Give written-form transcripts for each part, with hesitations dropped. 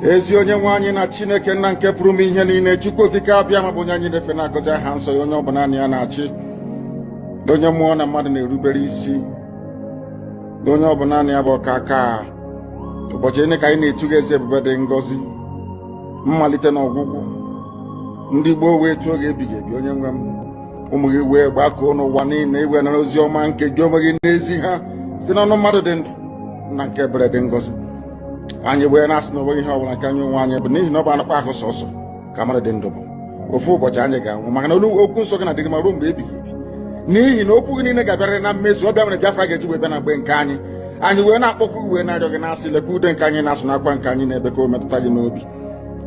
ezi onye nwe anyị na Chineke nna nke pụrụ m ihe niile, Chukwu okike abịa ma bụ onye anyị na-efe na-agọzi aha nsọ ya, onye ọ bụ naanị ya na-achị, onye mmụọ na mmadụ na-erubere isi, onye ọ bụ naanị ya bụ ọka aka. Ụbọchị ene ka anyị na-etuga eze ebube dị ngọzi, mmalite na ọgwụgwụ, ndị gboo wee tụọ oge ebighị ebi. Onye nwe m, ụmụ gị wee gbakọọ n'ụwa niile iwe nara ozi ọma nke gị onwe gị n'ezi ha site n'ọnụ mmadụ dị ndụ na nke ebere dị ngọzi. Anyị wee na-asị na onweghị ihe ọbụla nke anyị onwe anyị bụ n'ihi na ọ bụ anakpa ahụ sọsọ ka mmadụ dị ndụ bụ. Ofu ụbọchị anyị ga-anwụ, maka na okwu nsọ gị na-adịgị ma ruo mgbe ebighị ebi, n'ihi na okwu gị niile ga-abịarịrị na mmezu. Ọ bịa mere Biafra ga-eji wee bịa na mgbe nke anyị. Anyị wee na-akpọkụ wee na-arịọ gị na-asị, lekwa ude nke anyị na-asụ n'akwa nke anyị na-ebe ka o metụta gị n'obi.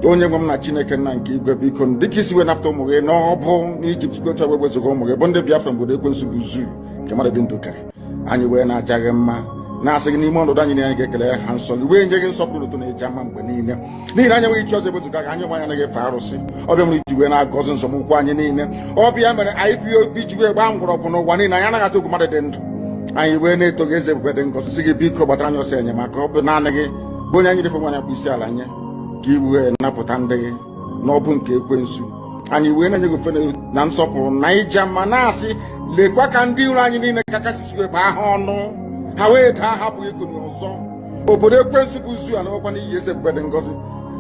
Onye nwe m na Chineke nna nke igwe, biko dịka isi wee napụta ụmụ gị n'ọbụ n'Ijipt gotu ọgbe wezuga ụmụ gị bụ ndị Biafra mgbe ekwensu bụ zuu nke mmadụ dị ndụ kere. Anyị wee na-aja gị mma, na-asị gị n'ime ọnọdụ anyị anyị ga-ekele ha nsọ gị, wee nye gị nsọpụrụ ụtọ na-eji ama mgbe niile, n'ihi na anyị enweghị chi ọzọ ewezuga gị. Anyị nwe anyị anaghị efe arụsị. Ọbịa mere iji wee na-agọzi nsọmụkwụ anyị niile. Ọbịa mere IPOB ji wee gbaa mgbọrọgwụ n'ụwa niile. Anyị anaghị atụ egwu mmadụ dị ndụ. Anyị wee na-eto gị eze ebube dị ngọzi, sị gị biko gbatara anyị ọsọ enyemaka. Ọ bụ naanị gị bụ onye anyị refe nwanyị bụ isi ala nye ka i wee napụta ndị gị n'ọbụ nke ekwensu. Anyị wee na-enye gị ofe na nsọpụrụ na ija ma na-asị, lekwa ka ndị iro anyị niile ka kasị wee gbaa ha ọnụ, ha wee daa hapụghị ekoni ọzọ. Obodo ekwensu bụ zu ala nwekwa n'ihi eze ebube dị ngọzi.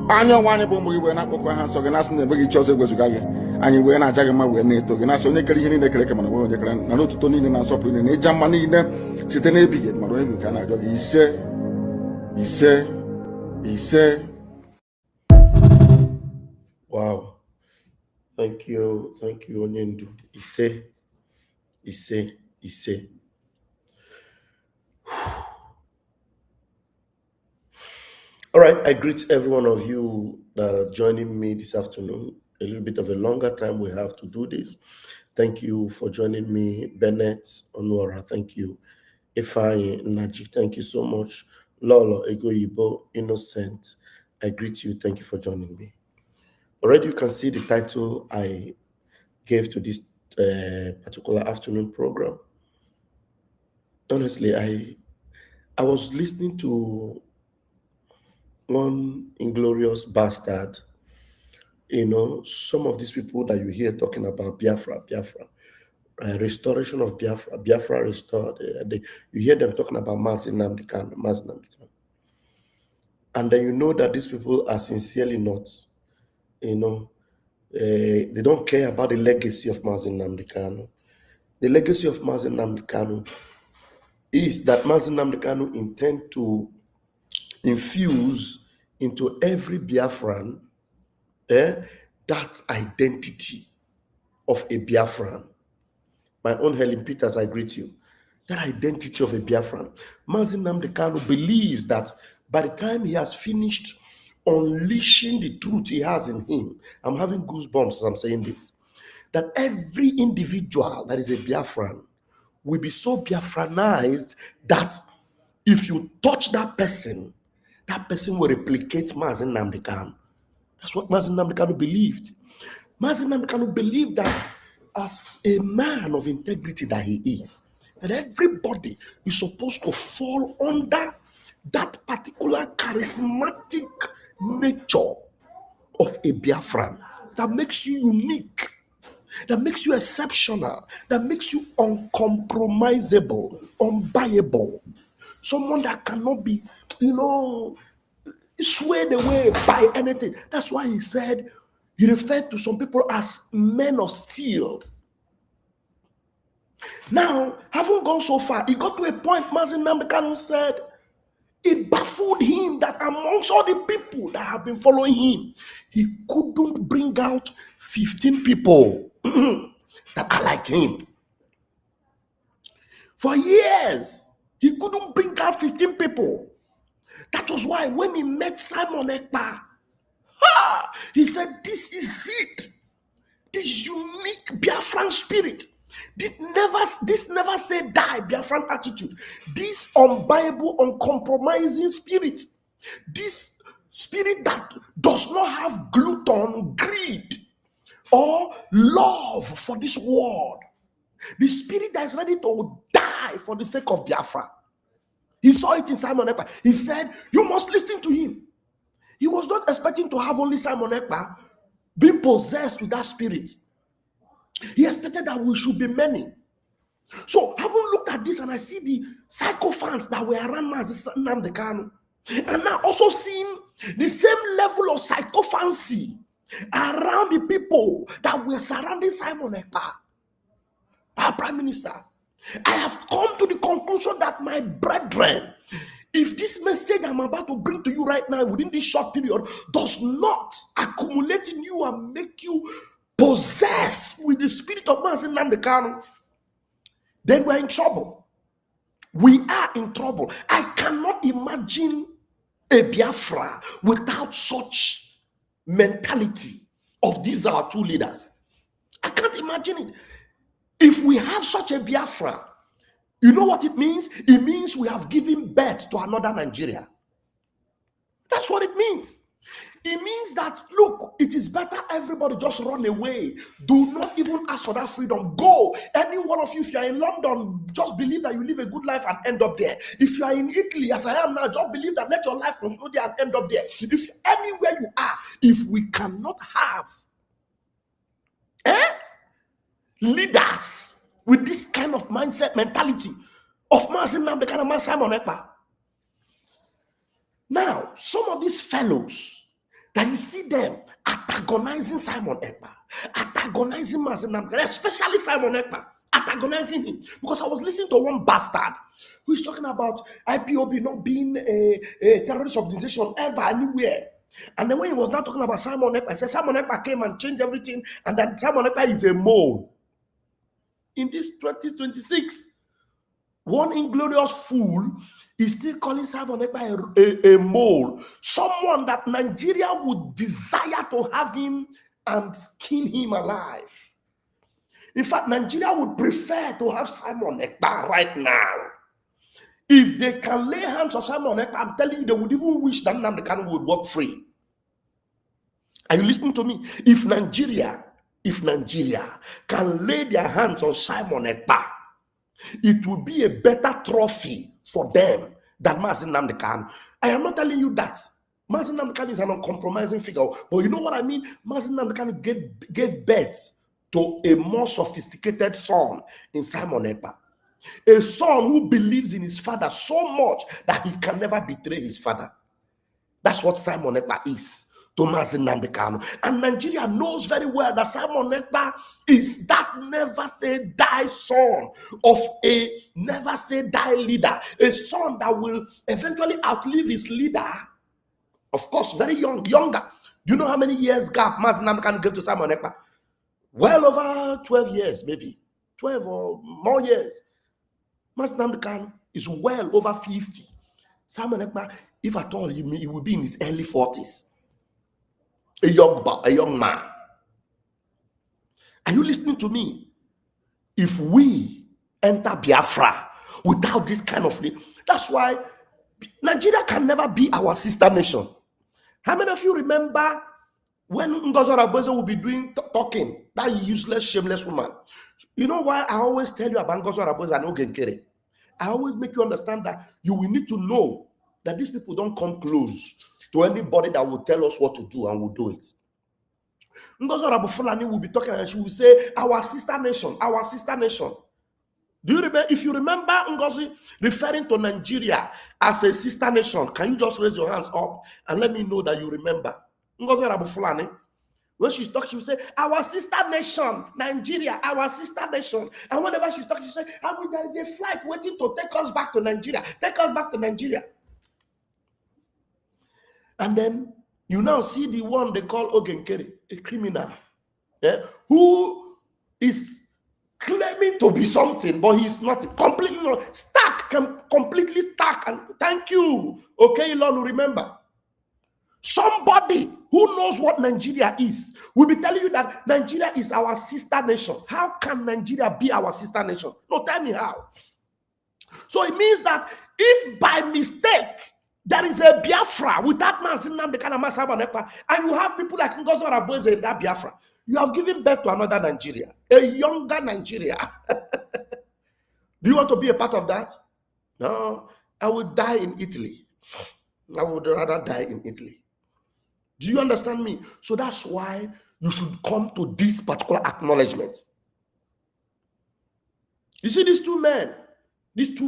Anya ọnwa anyị bụ ụmụ gị wee na-akpọkọ ha nsọ gị, na-asị na enweghị chi ọzọ egwezuga gị. Anyị wee na-aja gị mma wee na-eto gị, na-asị onye kere ihe niile kere eke mana onwe onye kere na n'otuto niile na nsọpụrụ niile na ịja mma niile site n'ebighị ebi mara onye bụ ka a na-arịọ gị. Ise ise ise. Wow. Thank you, Onyendu. Ise, ise, ise. All right, I greet every one of you joining me this afternoon. A little bit of a longer time we have to do this. Thank you for joining me, Bennett, Onwara. Thank you, Ifeanyi, Naji. Thank you so much, Lolo, Egoyibo, Innocent. I greet you. Thank you for joining me. Already, you can see the title I gave to this particular afternoon program. Honestly, I was listening to one inglorious bastard. You know, some of these people that you hear talking about Biafra, restoration of Biafra restored. You hear them talking about Mazin Nnamdi Kanu. And then you know that these people are sincerely not, they don't care about the legacy of Mazin Nnamdi Kanu. The legacy of Mazin Nnamdi Kanu is that Mazin Nnamdi Kanu intend to infuse into every Biafran that identity of a Biafran. My own Helen Peters, I greet you. That identity of a Biafran. Mazin Nnamdi Kanu believes that by the time he has finished unleashing the truth he has in him, I'm having goosebumps as I'm saying this, that every individual that is a Biafran will be so Biafranized that if you touch that person will replicate Mazin Nnamdi Kanu. That's what Mazin Nnamdi Kanu believed. Mazin Nnamdi Kanu believed that as a man of integrity that he is, that everybody is supposed to fall under that particular charismatic nature of a Biafran that makes you unique, that makes you exceptional, that makes you uncompromisable, unbuyable, someone that cannot be, swayed away by anything. That's why he said, he referred to some people as men of steel. Now, having gone so far, he got to a point, Mazin Nnamdi Kanu said, it baffled him that amongst all the people that have been following him, he couldn't bring out 15 people that are like him. For years, he couldn't bring out 15 people. That was why when he met Simon Ekpa, he said, this is it. This unique Biafran spirit. This never say die Biafran attitude. This unbuyable, uncompromising spirit. This spirit that does not have glutton, greed, or love for this world. The spirit that is ready to die for the sake of Biafra. He saw it in Simon Ekpa. He said, you must listen to him. He was not expecting to have only Simon Ekpa being possessed with that spirit. He expected that we should be many. So, having looked at this and I see the sycophants that were around Mazi Nnamdi Kanu, and now also seeing the same level of sycophancy around the people that were surrounding Simon Ekpa, our prime minister, I have come to the conclusion that, my brethren, if this message I'm about to bring to you right now within this short period does not accumulate in you and make you possessed with the spirit of Mazi Nnamdi Kanu, then we're in trouble. We are in trouble. I cannot imagine a Biafra without such mentality of these our two leaders. I can't imagine it. If we have such a Biafra, you know what it means? It means we have given birth to another Nigeria. That's what it means. It means that, look, it is better everybody just run away. Do not even ask for that freedom. Go. Any one of you, if you are in London, just believe that you live a good life and end up there. If you are in Italy, as I am now, just believe that let your life continue there and end up there. If anywhere you are, if we cannot have leaders with this kind of mindset, mentality of Mazi Nnamdi Kanu and Simon Ekpa. Now, some of these fellows that you see them antagonizing Simon Ekpa, antagonizing Mazi Nnamdi Kanu, especially Simon Ekpa, antagonizing him. Because I was listening to one bastard who is talking about IPOB not being a terrorist organization ever, anywhere. And then when he was not talking about Simon Ekpa, he said Simon Ekpa came and changed everything, and that Simon Ekpa is a mole. In this 2026, one inglorious fool is still calling Simon Ekpa a mole, someone that Nigeria would desire to have him and skin him alive. In fact, Nigeria would prefer to have Simon Ekpa right now. If they can lay hands on Simon Ekpa, I'm telling you, they would even wish that Nnamdi Kanu would walk free. Are you listening to me? If Nigeria can lay their hands on Simon Ekpa, it will be a better trophy for them than Mazi Nnamdi Kanu. I am not telling you that Mazi Nnamdi Kanu is an uncompromising figure, but you know what I mean? Mazi Nnamdi Kanu gave birth to a more sophisticated son in Simon Ekpa. A son who believes in his father so much that he can never betray his father. That's what Simon Ekpa is to Mazi Nnamdi Kanu. And Nigeria knows very well that Simon Ekpa is that never say die son of a never say die leader, a son that will eventually outlive his leader. Of course, very younger. Do you know how many years gap Mazi Nnamdi Kanu gave to Simon Ekpa? Well over 12 years, maybe 12 or more years. Mazi Nnamdi Kanu is well over 50. Simon Ekpa, if at all, he will be in his early 40s. A young man. Are you listening to me? If we enter Biafra without this kind of thing, that's why Nigeria can never be our sister nation. How many of you remember when Ngozi Oronigbo will be talking, that useless, shameless woman? You know why I always tell you about Ngozi Oronigbo and Ogenkere? I always make you understand that you will need to know that these people don't come close to anybody that will tell us what to do and will do it. Ngozi Oronigbo will be talking and she will say, our sister nation, our sister nation. Do you remember? If you remember Ngozi referring to Nigeria as a sister nation, can you just raise your hands up and let me know that you remember? Ngozi Oronigbo, when she's talking, she will say, our sister nation, Nigeria, our sister nation. And whenever she's talking, she say, there is a flight waiting to take us back to Nigeria. Take us back to Nigeria. And then you now see the one they call Ogenkere, a criminal, who is claiming to be something, but he's not. Completely stuck, completely stuck. And thank you, okay, Elon, remember. Somebody who knows what Nigeria is will be telling you that Nigeria is our sister nation. How can Nigeria be our sister nation? No, tell me how. So it means that if by mistake there is a Biafra with that man Nnamdi Kanu and Simon Ekpa, and you have people like Ngozi Oronigbo in that Biafra, you have given birth to another Nigeria, a younger Nigeria. Do you want to be a part of that? No, I would die in Italy. I would rather die in Italy. Do you understand me? So that's why you should come to this particular acknowledgement. You see, these two men, if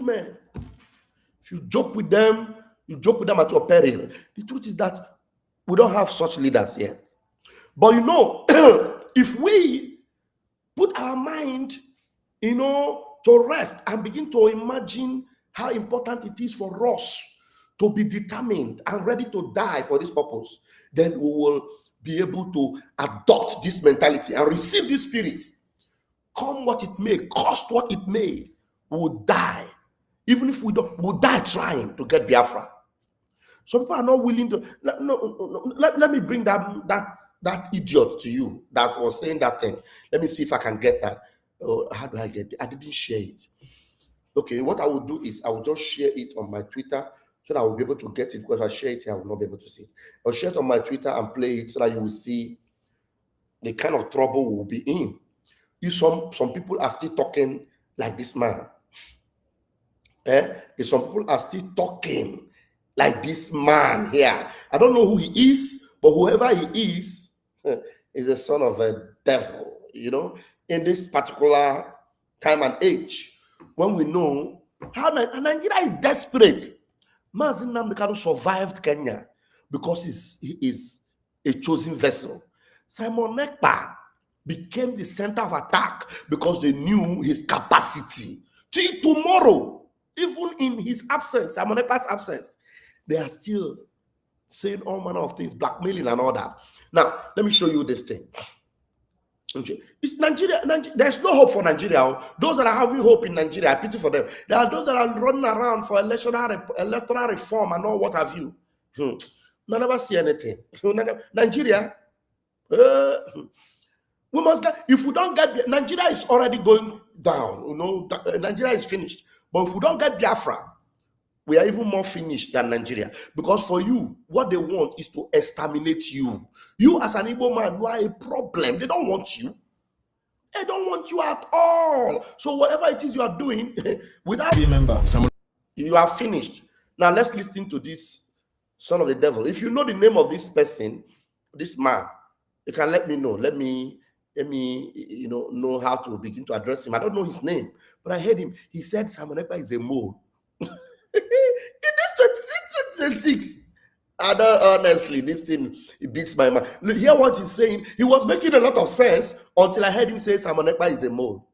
you joke with them at your peril. The truth is that we don't have such leaders yet. But you know, if we put our mind, to rest and begin to imagine how important it is for us to be determined and ready to die for this purpose, then we will be able to adopt this mentality and receive this spirit. Come what it may, cost what it may, we will die. Even if we don't, we'll die trying to get Biafra. Some people are not willing to. Let me bring that idiot to you that was saying that thing. Let me see if I can get that. Oh, how do I get it? I didn't share it. Okay, what I will do is I will just share it on my Twitter so that I will be able to get it. Because if I share it here, I will not be able to see it. I'll share it on my Twitter and play it so that you will see the kind of trouble we'll be in. Some people are still talking like this man. Some people are still talking like this man here. I don't know who he is, but whoever he is a son of a devil, in this particular time and age, when we know how Nigeria is desperate. Mazi Nnamdi Kanu survived Kenya because he is a chosen vessel. Simon Ekpa became the center of attack because they knew his capacity. Till tomorrow, even in his absence, Simon Ekpa's absence, they are still saying all manner of things, blackmailing and all that. Now, let me show you this thing. Okay. It's Nigeria. There's no hope for Nigeria. Those that are having hope in Nigeria, I pity for them. There are those that are running around for electoral reform and all what have you. I never see anything. Nigeria, we must get, if we don't get, Nigeria is already going down. Nigeria is finished. But if we don't get Biafra, we are even more finished than Nigeria. Because for you, what they want is to exterminate you. You as an Igbo man, you are a problem. They don't want you. They don't want you at all. So whatever it is you are doing, without you are finished. Now let's listen to this son of the devil. If you know the name of this person, this man, you can let me know. Let me know how to begin to address him. I don't know his name, but I heard him. He said Simon Ekpa is a mole. In this 2026, honestly, this thing, it beats my mind. Look, hear what he's saying. He was making a lot of sense until I heard him say Simon Ekpa is a mole.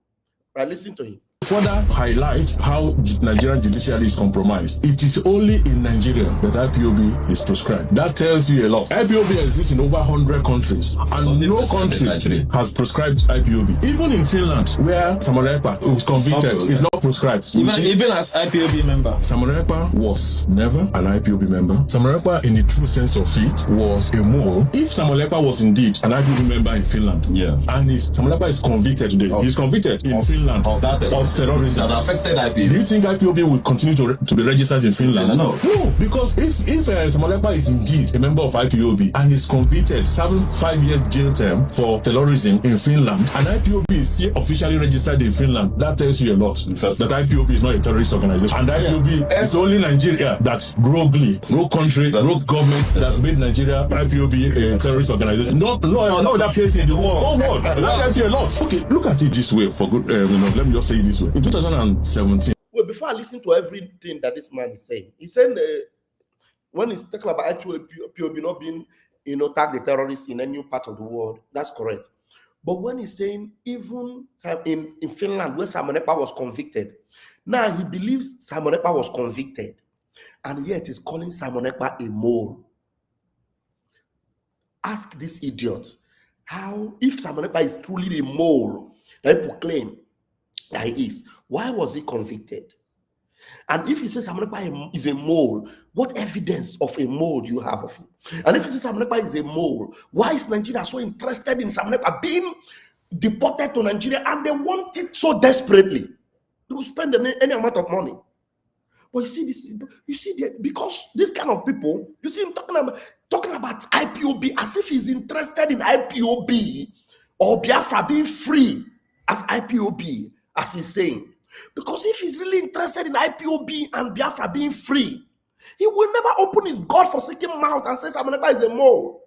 Right, listen to him. Further highlights how Nigerian judiciary is compromised. It is only in Nigeria that IPOB is prescribed. That tells you a lot. IPOB exists in over 100 countries, and no country has prescribed IPOB. Even in Finland, where Simon Ekpa was convicted, is not prescribed. Even as IPOB member, Simon Ekpa was never an IPOB member. Simon Ekpa, in the true sense of it, was a mole. If Simon Ekpa was indeed an IPOB member in Finland, and Simon Ekpa is convicted today, he's convicted in Finland of terrorism that affected IPOB. Do you think IPOB will continue to be registered in Finland? No, because if Simon Ekpa is indeed a member of IPOB and is convicted, serving 5 years jail term for terrorism in Finland, and IPOB is still officially registered in Finland, that tells you a lot. That IPOB is not a terrorist organization, and IPOB is only Nigeria that's roguely, rogue country, rogue government that made Nigeria IPOB a terrorist organization. No, that tells you in the world. That tells you a lot. Okay, look at it this way. For good, let me just say it this way. In 2017. Well, before I listen to everything that this man is saying, he's saying when he's talking about IPOB not being, tag the terrorists in any part of the world, that's correct. But when he's saying even in Finland, where Simon Ekpa was convicted, now he believes Simon Ekpa was convicted, and yet he's calling Simon Ekpa a mole. Ask this idiot how, if Simon Ekpa is truly a mole, that people claim that he is, why was he convicted? And if you say Simon Ekpa is a mole, what evidence of a mole do you have of him? And if you say Simon Ekpa is a mole, why is Nigeria so interested in Simon Ekpa being deported to Nigeria, and they want it so desperately? They will spend any amount of money. But you see this, because this kind of people, you see him talking about IPOB as if he's interested in IPOB or Biafra being free as IPOB, as he's saying. Because if he's really interested in IPOB and Biafra being free, he will never open his God-forsaken mouth and say Simon Ekpa is a mole.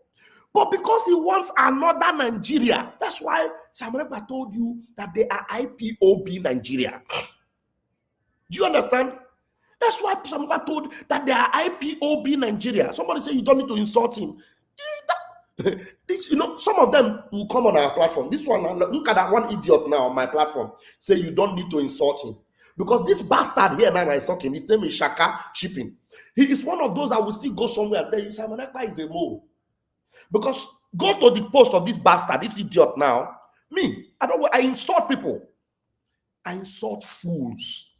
But because he wants another Nigeria, that's why Samuel Ekpa told you that they are IPOB Nigeria. Do you understand? That's why Samuel told that they are IPOB Nigeria. Somebody say you don't need to insult him. This, some of them will come on our platform. This one, look at that one idiot now on my platform. Say you don't need to insult him. Because this bastard here now is talking, his name is Shaka Shipping. He is one of those that will still go somewhere and tell you, Samuel Ekpa is a mole. Because go to the post of this bastard, this idiot now. Me, I insult people. I insult fools.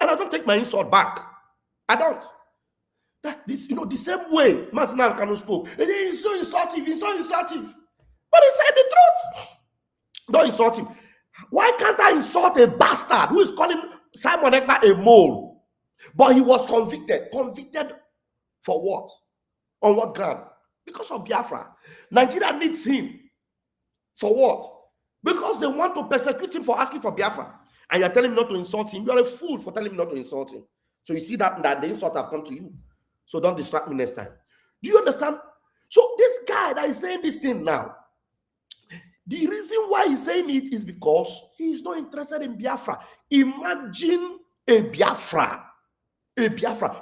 And I don't take my insult back. I don't. The same way Martin Kanu spoke. He's so insulting, But he said the truth. Don't insult him. Why can't I insult a bastard who is calling Simon Ekpa a mole? But he was convicted. Convicted for what? On what ground? Because of Biafra. Nigeria needs him. For what? Because they want to persecute him for asking for Biafra. And you're telling him not to insult him. You're a fool for telling him not to insult him. So you see that the insult have come to you. So don't distract me next time. Do you understand? So this guy that is saying this thing now, the reason why he's saying it is because he is not interested in Biafra. Imagine a Biafra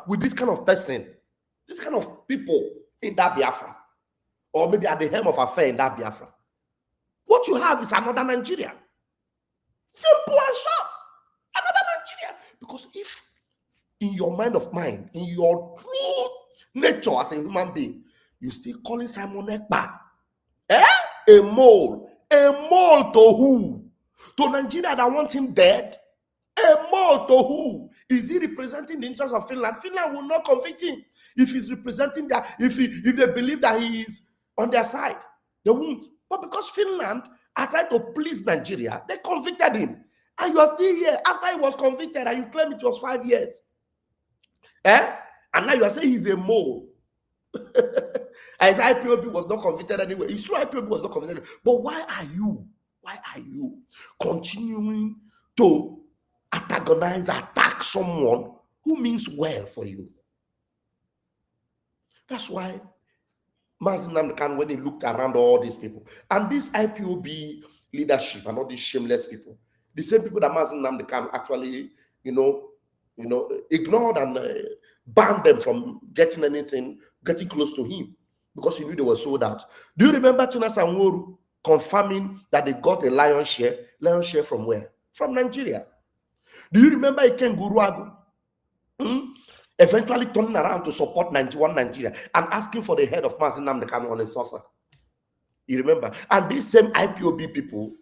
with this kind of person, this kind of people in that Biafra, or maybe at the helm of affair in that Biafra. What you have is another Nigeria. Simple and short. Another Nigeria. Because if in your mind, in your true nature as a human being, you still calling Simon Ekpa a mole. A mole to who? To Nigeria that want him dead? A mole to who? Is he representing the interests of Finland? Finland will not convict him. If he's representing that, if they believe that he is on their side, they won't. But because Finland are trying to please Nigeria, they convicted him. And you are still here after he was convicted and you claim it was 5 years. And now you are saying he's a mole. As IPOB was not convicted anyway. It's true IPOB was not convicted anyway. But why are you continuing to attack someone who means well for you? That's why Mazi Nnamdi Kanu, when he looked around all these people, and this IPOB leadership and all these shameless people, the same people that Mazi Nnamdi Kanu actually, ignored and banned them from getting close to him because he knew they were sold out. Do you remember Chinasa Nworu confirming that they got a lion's share? Lion's share from where? From Nigeria. Do you remember Iken Guruagu? Eventually turning around to support Nigeria and asking for the head of Mazi Nnamdi Kanu on a saucer. You remember? And these same IPOB people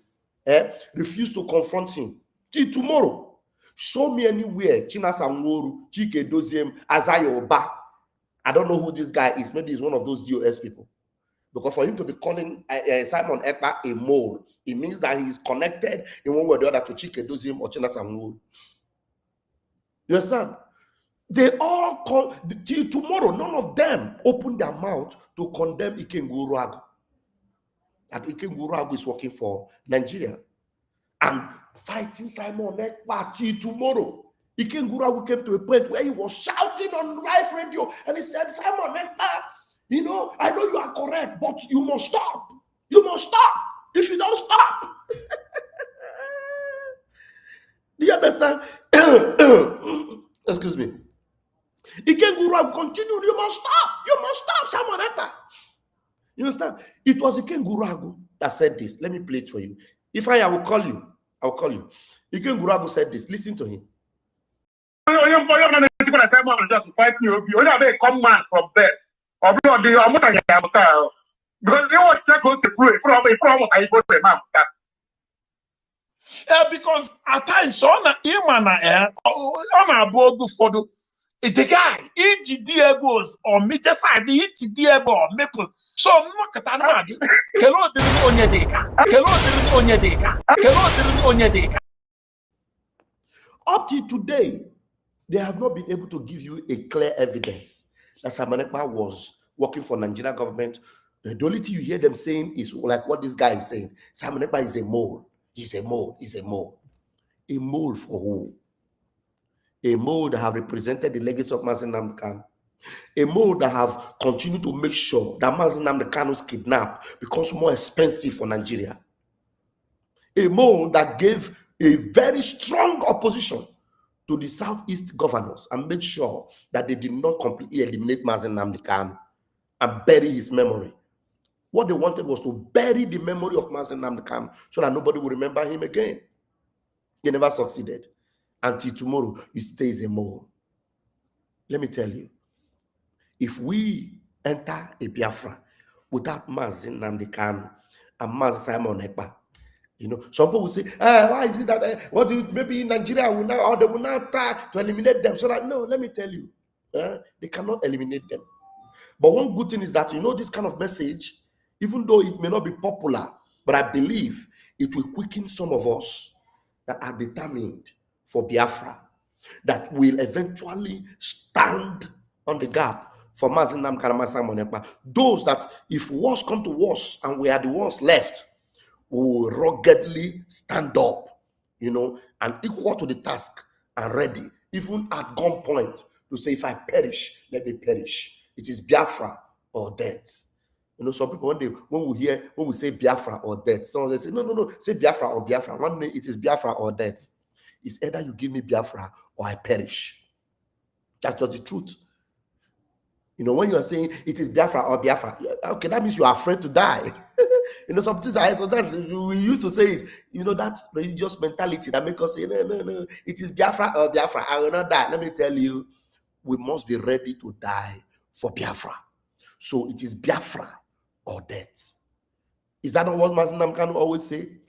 refused to confront him. Till tomorrow. Show me anywhere Chinasa Nworu, Chike Doziem, Azayo Oba. I don't know who this guy is. Maybe he's one of those DOS people. Because for him to be calling Simon Ekpa a mole, it means that he is connected in one way or the other to Chike Doziem or Chinasa Nworu. You understand? They all call till tomorrow. None of them open their mouth to condemn Iken Guruagu. That Iken Guruagu is working for Nigeria and fighting Simon Ekpa till tomorrow. Iken Guruagu came to a point where he was shouting on live radio and he said, Simon Ekpa, I know you are correct, but you must stop. You must stop. If you don't stop. Do you understand? Excuse me. Iken Guruagu continued, you must stop, Simon Ekpa. You understand? It was Iken Guruagu that said this. Let me play it for you. If I will call you. Iken Guruagu said this. Listen to him. From there. Because they want to go to pray because at times on a board for the guy, each Diegos or major side, each Diego or Maple. So look at that. Up to today, they have not been able to give you a clear evidence that Simon Ekpa was working for Nigerian government. The only thing you hear them saying is like what this guy is saying. Simon Ekpa is a mole. He's a mole. He's a mole. A mole for who? A mole that have represented the legacy of Mazi Nnamdi Kanu. A mole that have continued to make sure that Mazi Nnamdi Kanu's kidnap becomes more expensive for Nigeria. A mole that gave a very strong opposition to the Southeast governors and made sure that they did not completely eliminate Mazi Nnamdi Kanu and bury his memory. What they wanted was to bury the memory of Mazi Nnamdi Kanu so that nobody would remember him again. They never succeeded. Until tomorrow, he stays a mole. Let me tell you, if we enter a Biafra without Mazi Nnamdi Kanu and Mazi Simon Ekpa, you know, some people will say, why is it that maybe in Nigeria will now, or they will now try to eliminate them? So that, no, let me tell you, they cannot eliminate them. But one good thing is that, you know, this kind of message, even though it may not be popular, but I believe it will quicken some of us that are determined for Biafra, that will eventually stand on the gap for Mazi Nnamdi Kanu, Simon Ekpa. Those that, if worse come to worse and we are the ones left, will ruggedly stand up, you know, and equal to the task and ready, even at gunpoint, to say, if I perish, let me perish. It is Biafra or death. You know, some people, when we say Biafra or death, some they say, no, say Biafra or Biafra. One day it is Biafra or death. It's either you give me Biafra or I perish. That's just the truth. You know, when you are saying it is Biafra or Biafra, okay, that means you are afraid to die. You know, sometimes we used to say it, you know, that religious mentality that makes us say, no, it is Biafra or Biafra, I will not die. Let me tell you, we must be ready to die for Biafra. So it is Biafra or death. Is that not what Mazi Nnamdi Kanu always say?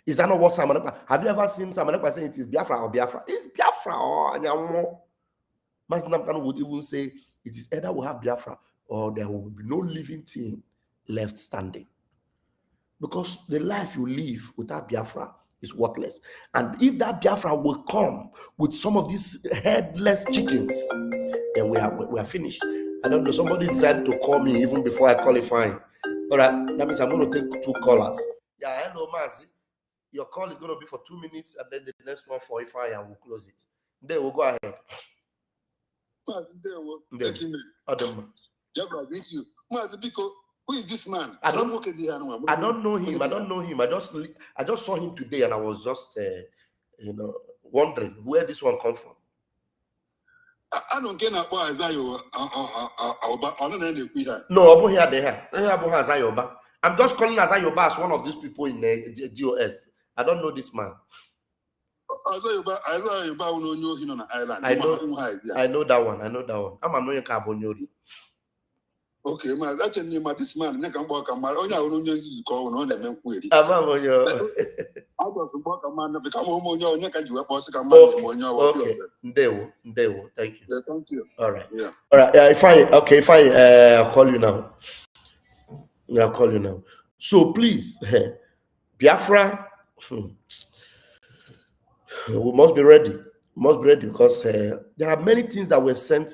Is that not what Simon Ekpa? Have you ever seen Simon Ekpa saying it is Biafra or Biafra? It's Biafra or Anyamo. Mazi Nnamdi Kanu would even say it is either we have Biafra or there will be no living thing left standing. Because the life you live without Biafra is worthless. And if that Biafra will come with some of these headless chickens, then we are finished. I don't know, somebody decided to call me even before I qualify. All right, that means I'm going to take 2 callers. Yeah, hello, Mazi. Your call is going to be for 2 minutes, and then the next one for Ify, and we'll close it. Then we'll go ahead. Who is this man? I don't know him. I just saw him today, and I was just wondering where this one come from. I don't get up why No, I'm just calling Azayoba as one of these people in the DOS. I don't know this man. I know that one. I'm a Carboniori. Okay, man, that's a name of this man. I can walk a man. Oh, yeah, on the name. Thank you. Yeah, thank you. All right. Yeah. All right. I'll call you now. I'll call you now. So please, Biafra, we must be ready. Because there are many things that were sent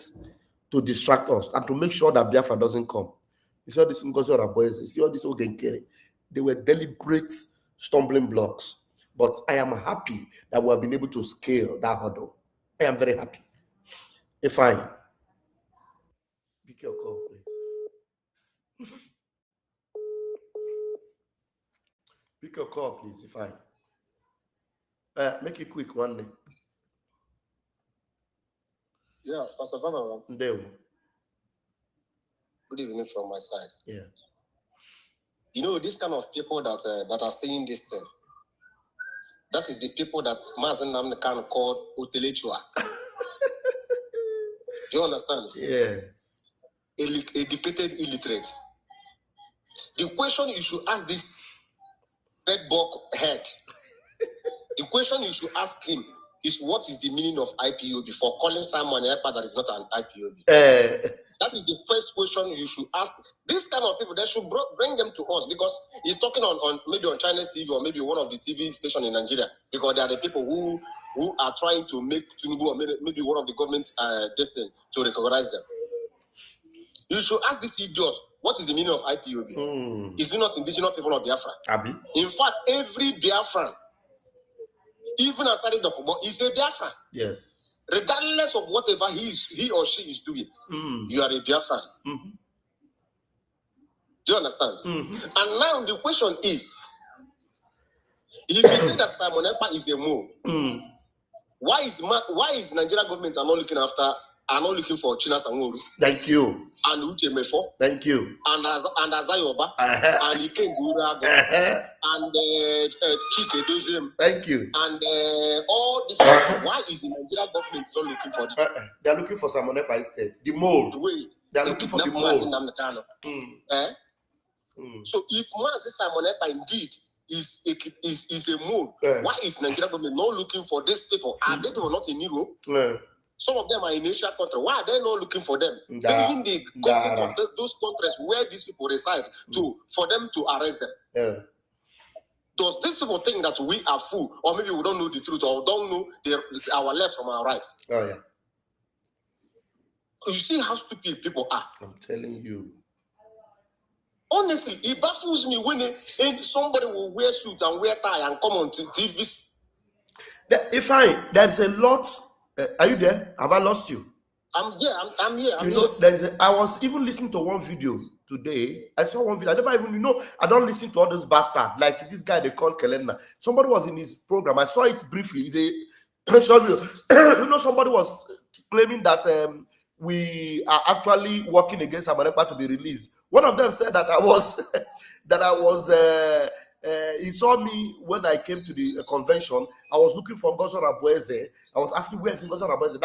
to distract us and to make sure that Biafra doesn't come. You see all this Ngozi boys, you see all this Ogenkere. They were deliberate stumbling blocks. But I am happy that we have been able to scale that hurdle. I am very happy. Fine. Pick your call, please. Pick your call, please. Fine. Make it quick one day. Yeah, Pastor Vanna. Good evening from my side. Yeah. You know, this kind of people that are saying this thing, that is the people that Mazi Nnamdi Kanu called Otelechua. Do you understand? Yeah. Educated illiterate. The question you should ask this bedbug head, the question you should ask him is what is the meaning of IPOB for calling someone Ekpa that is not an IPOB? That is the first question you should ask. This kind of people, they should bring them to us because he's talking on maybe on China's TV or maybe one of the TV stations in Nigeria because they are the people who are trying to make Tinubu or maybe one of the government destined to recognize them. You should ask this idiot, what is the meaning of IPOB? Is it not indigenous people of Biafra? Abi? In fact, every Biafran, even aside the football, is a Biafran. Yes. regardless of whatever he or she is doing, you are a Biafran. Do you understand? And now the question is, if you say that Simon Ekpa is a mole, why is Nigeria government are not looking for China Sangoru? Thank you. And Uche Mefo. Thank you. And Azayoba. And Iken Gurago. And Chike Dozem. Thank you. And all this. Why is the Nigeria government not looking for them? They're looking for Simon Ekpa instead. The mole. They're looking for the mole. So if Simon Ekpa indeed is a mole, why is Nigeria government not looking for these people? Are they not in Europe? Some of them are in Asian countries. Why are they not looking for them? Even the government of those countries where these people reside for them to arrest them. Does these people think that we are fool, or maybe we don't know the truth, or don't know our left from our right? Oh yeah. You see how stupid people are. I'm telling you. Honestly, it baffles me when somebody will wear suit and wear tie and come on TV. There's a lot. Are you there? Have I lost you? I'm here. I'm here. You know, I was even listening to one video today. I saw one video. I never even, I don't listen to all those bastards. Like this guy they call Kelena. Somebody was in his program. I saw it briefly. Somebody was claiming that we are actually working against Amanepa to be released. One of them said that he saw me when I came to the convention. I was looking for Gozo Rabueze. I was asking where is Gozo Rabueze.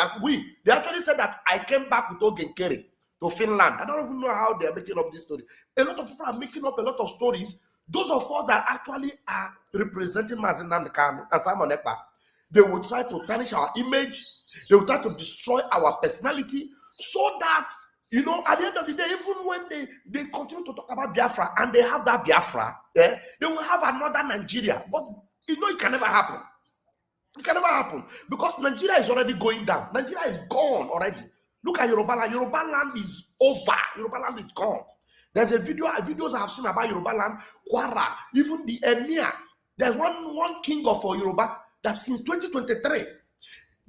They actually said that I came back with Ogenkere to Finland. I don't even know how they are making up this story. A lot of people are making up a lot of stories. Those of us that actually are representing Mazi Nnamdi Kanu and Simon Ekpa, they will try to tarnish our image. They will try to destroy our personality so that, at the end of the day, even when they continue to talk about Biafra and they have that Biafra, they will have another Nigeria. But it can never happen. It can never happen because Nigeria is already going down. Nigeria is gone already. Look at Yoruba land. Yoruba land is over. Yoruba land is gone. There's videos I have seen about Yoruba land, Kwara, even the Emir. There's one king of Yoruba that since 2023,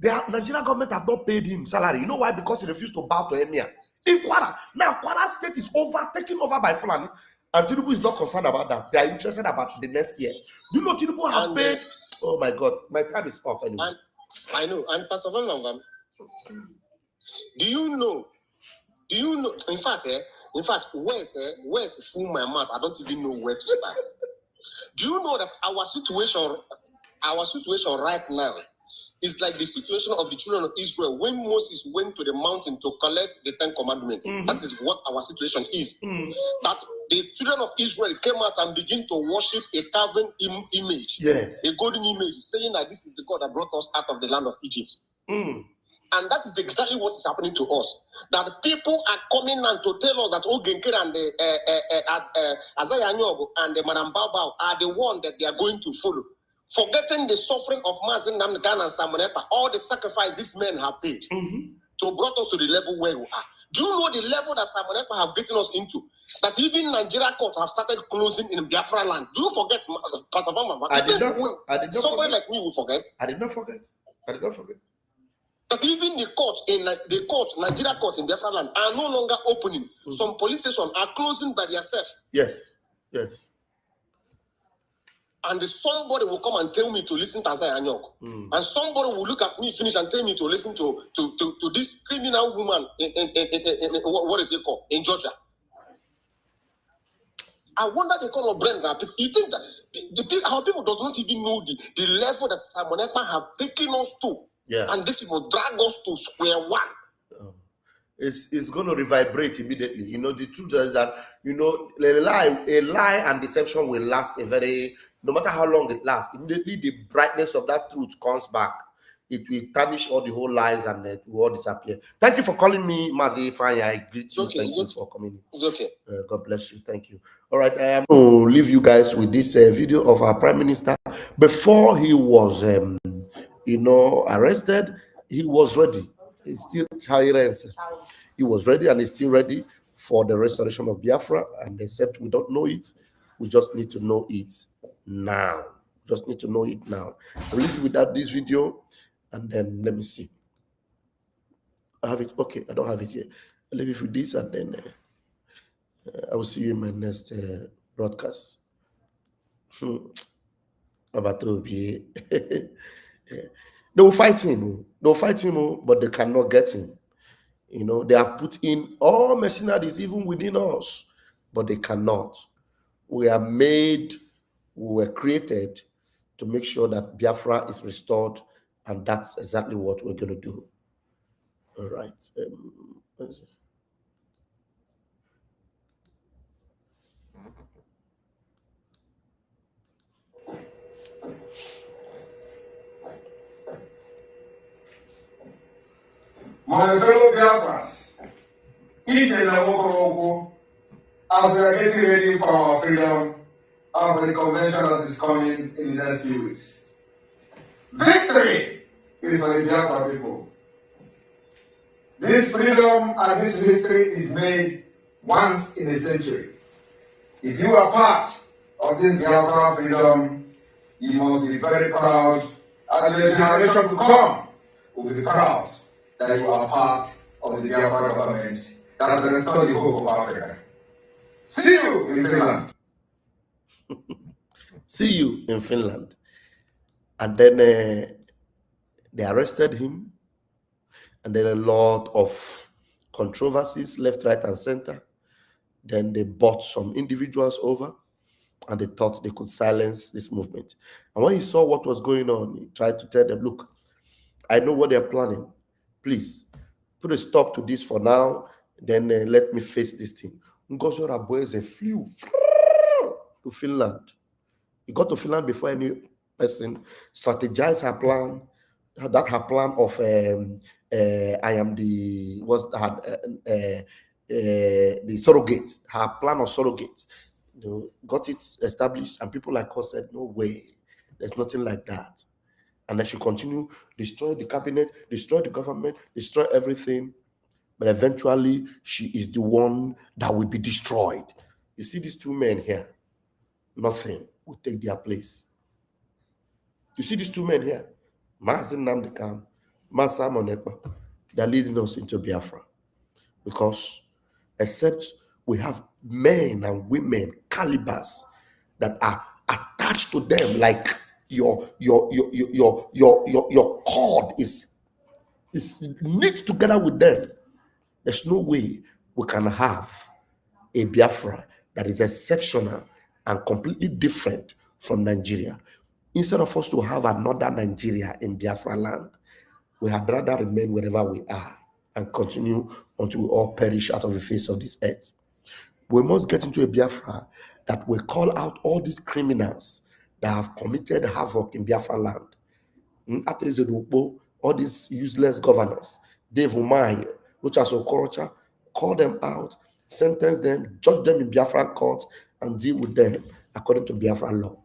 the Nigerian government have not paid him salary. You know why? Because he refused to bow to Emir. In Kwara. Now, Kwara state is taken over by Fulani. And Tinubu is not concerned about that. They are interested about the next year. Do you know Tinubu have paid? Oh my God, my time is up anyway. I know. And Pastor Van Langan, do you know? In fact, where's full my mouth? I don't even know where to start. Do you know that our situation right now is like the situation of the children of Israel when Moses went to the mountain to collect the 10 Commandments. That is what our situation is. That the children of Israel came out and began to worship a carven image, a golden image, saying that this is the God that brought us out of the land of Egypt. And that is exactly what is happening to us. That people are coming and to tell us that Ogenkere and Azaya Nyogo and the Madam Bao are the one that they are going to follow. Forgetting the suffering of Mazi Nnamdi Kanu and Simon Ekpa, all the sacrifice these men have paid to brought us to the level where we are. Do you know the level that Simon Ekpa have gotten us into? That even Nigeria courts have started closing in Biafra land. Do you forget, Pastor Bamba? I did not Somebody forget. like me will forget. I did not forget. But even the Nigeria courts in Biafra land are no longer opening. Some police stations are closing by themselves. Yes. And somebody will come and tell me to listen to Azaya Anyok. And somebody will look at me, finish, and tell me to listen to this criminal woman in what is it called? In Georgia. I wonder the kind of brain that you think that our people does not even know the level that Simon Ekpa have taken us to. Yeah. And these people drag us to square one. It's going to revibrate immediately. The truth is that, a lie and deception will last no matter how long it lasts, immediately the brightness of that truth comes back. It will tarnish all the whole lies and it will all disappear. Thank you for calling me, Madi Fanya. I greet you. Okay, Thank you for coming. It's okay. God bless you. Thank you. All right. I am going to leave you guys with this video of our Prime Minister. Before he was, arrested, he was ready. He's still He was ready and he's still ready for the restoration of Biafra. And except we don't know it, we just need to know it now. I'll leave you without this video, and then let me see. I have it. Okay, I don't have it here. I'll leave you with this, and then I will see you in my next broadcast. About Obi. They will fight him. They will fight him, but they cannot get him. You know, they have put in all mercenaries even within us, but they cannot. We are made, we were created to make sure that Biafra is restored, and that's exactly what we're going to do. All right. What is it? My fellow Biafras, each and every as we are getting ready for our freedom, for the convention that is coming in the next few weeks. Victory is for the Biafra people. This freedom and this history is made once in a century. If you are part of this Biafra freedom, you must be very proud, and your generation to come will be proud that you are part of the Biafra government that will restore the hope of Africa. See you in Finland. See you in Finland. And then they arrested him, and then a lot of controversies left, right, and center. Then they bought some individuals over, and they thought they could silence this movement. And when he saw what was going on, he tried to tell them, look, I know what they're planning. Please put a stop to this for now. Then let me face this thing. Ngozi Orabueze flew to Finland. He got to Finland before any person strategized her plan. That her plan of I am the the surrogate. Her plan of surrogate. Got it established, and people like us said, "No way, there's nothing like that." And then she continued, destroy the cabinet, destroy the government, destroy everything. But eventually, she is the one that will be destroyed. You see these two men here, nothing will take their place. You see these two men here, Mazi Nnamdi Kanu, Simon Ekpa, they're leading us into Biafra. Because except we have men and women calibers that are attached to them, like your cord is knit together with them. There's no way we can have a Biafra that is exceptional and completely different from Nigeria. Instead of us to have another Nigeria in Biafra land, we had rather remain wherever we are and continue until we all perish out of the face of this earth. We must get into a Biafra that will call out all these criminals that have committed havoc in Biafra land. All these useless governors, Dave Umahi, Rochas Okorocha, call them out, sentence them, judge them in Biafra court, and deal with them according to Biafra law.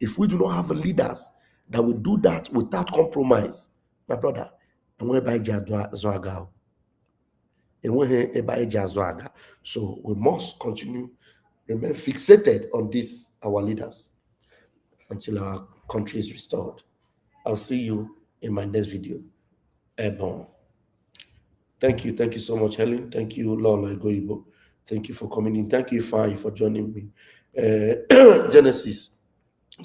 If we do not have leaders that will do that without compromise, my brother, so we must continue, remain fixated on this, our leaders, until our country is restored. I'll see you in my next video. Bon. Thank you so much, Helen. Thank you, Lola Goibo. Thank you for coming in. Thank you, Fai, for joining me. Genesis.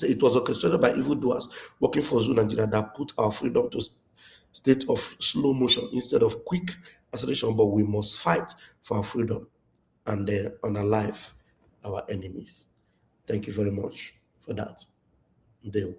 It was orchestrated by evildoers working for Zoo Nigeria that put our freedom to state of slow motion instead of quick acceleration. But we must fight for our freedom and unalive our enemies. Thank you very much for that. Deal.